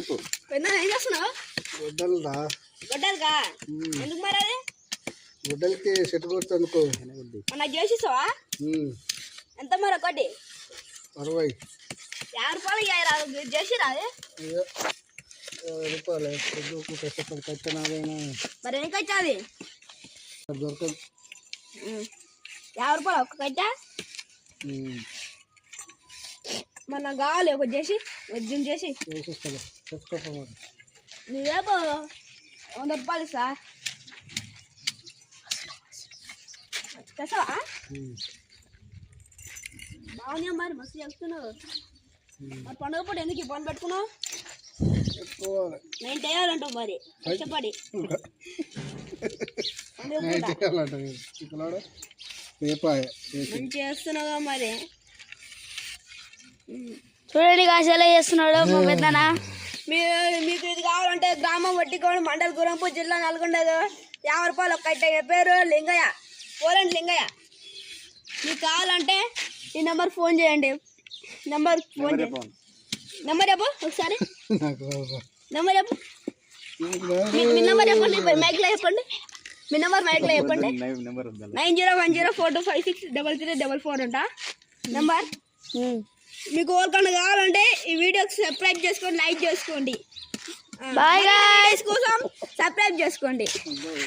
కొట్టుకో పెద్ద ఏం చేస్తున్నావు? గొడ్డలురా గొడ్డలుగా ఎందుకు మరి అది గొడ్డలకి సెట్ కొడుతుందుకో నాకు చేసిస్తావా? ఎంత మరి ఒకటి 60 రూపాయలు చేసిరా అది? 50 రూపాయలు కష్టపడి కట్టినాదైనా మరి ఏం కట్టా అది? దొరకదు. 50 రూపాయలు ఒక్క కట్టా? మరి నాకు కావాలి ఒకటి చేసి ఉద్యమం చేసి చేసిస్తాను తెచ్చుకోకపోతే నువ్వు రేపు 100 రూపాయలు ఇస్తా తెస్తావా? బాగున్నా మరి మస్తు చెప్తున్నావు. మరి పండుగ పూట ఎందుకు ఈ పని పెట్టుకున్నావు? నేను చేయాలంటావు మరి కష్టపడి మంచి చేస్తున్నావుగా మరి. చూడండి కాశ ఎలా చేస్తున్నాడు మా పెద్దనా. మీకు ఇది కావాలంటే గ్రామం వట్టికోడు మండల గురంపూర్ జిల్లా నల్గొండ 50 రూపాయలు ఒక్క పేరు లింగయ్య పోలండి లింగయ్య. మీకు కావాలంటే ఈ నెంబర్ ఫోన్ చేయండి. నెంబర్ ఫోన్ చేయండి. నెంబర్ చెప్పు ఒకసారి. నెంబర్ చెప్పు. మీ నెంబర్ చెప్పండి మైక్లో చెప్పండి. మీ నెంబర్ మైక్లో చెప్పండి. 901042563344 అంట నెంబర్. మీకు ఎవరికన్నా కావాలంటే ఈ వీడియోకి సబ్స్క్రైబ్ చేసుకోండి, లైక్ చేసుకోండి. బాయ్ గైస్ కోసం సబ్స్క్రైబ్ చేసుకోండి. బాయ్.